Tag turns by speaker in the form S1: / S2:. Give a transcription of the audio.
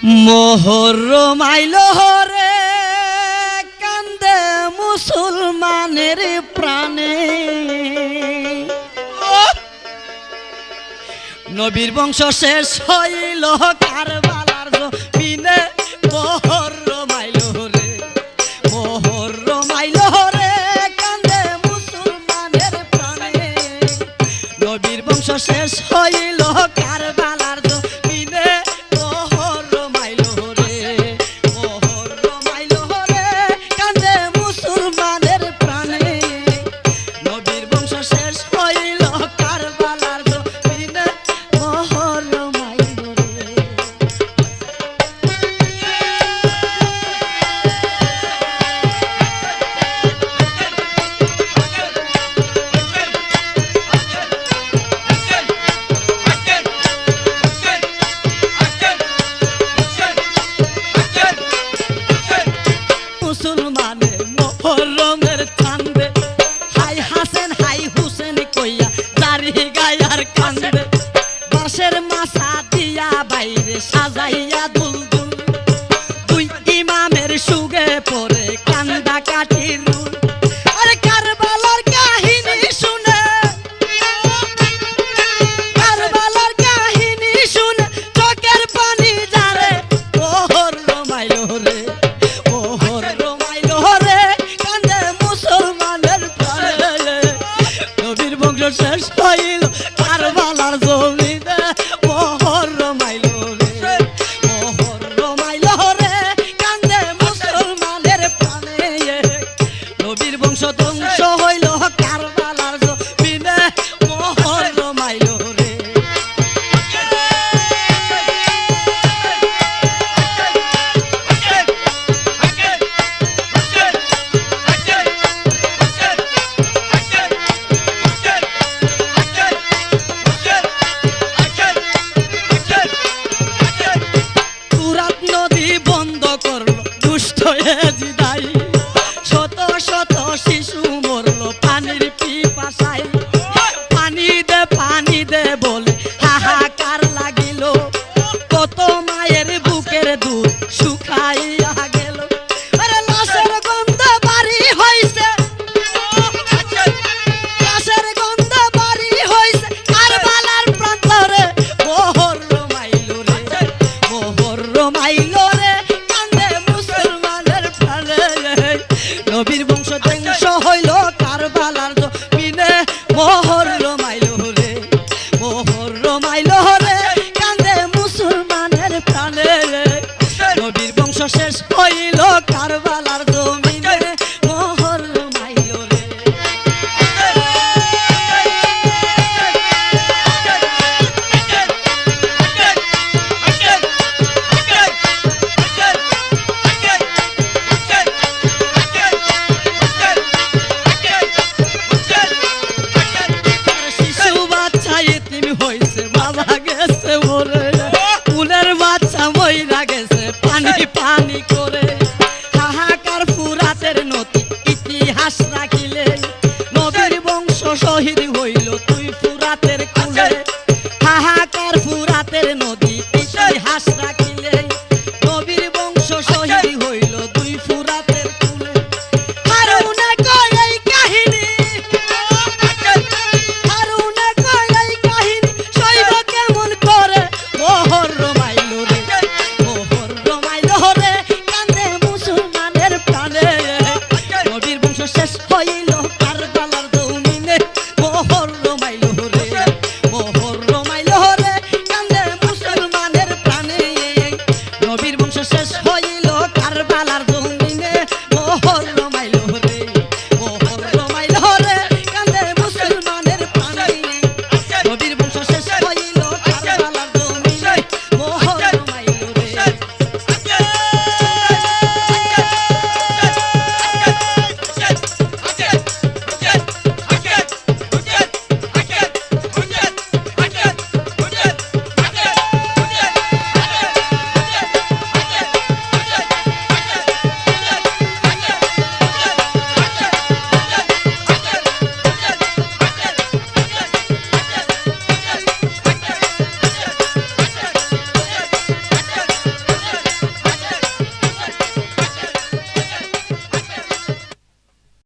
S1: মোহরম আইলো রে কান্দে মুসলমানের প্রাণে, নবীর বংশ শেষ হইল কারবালার জমিনে। মোহরম আইলো রে, মোহরম আইলো রে কান্দে মুসলমানের প্রাণে, নবীর বংশ শেষ হইল কারবালার জমিনে। মোহরম আইলো রে, মোহরম আইলো রে কান্দে মুসলমানের প্রাণে, নবীর বংশ শেষ হইল কারবালার জমিনে। মোহরম আইলো রে। মুসলমানের মোহরমের চাঁদে হাই হাসেন হাই হুসেন কইয়া জারি গায়ার কান্দে, বাঁশের মাথা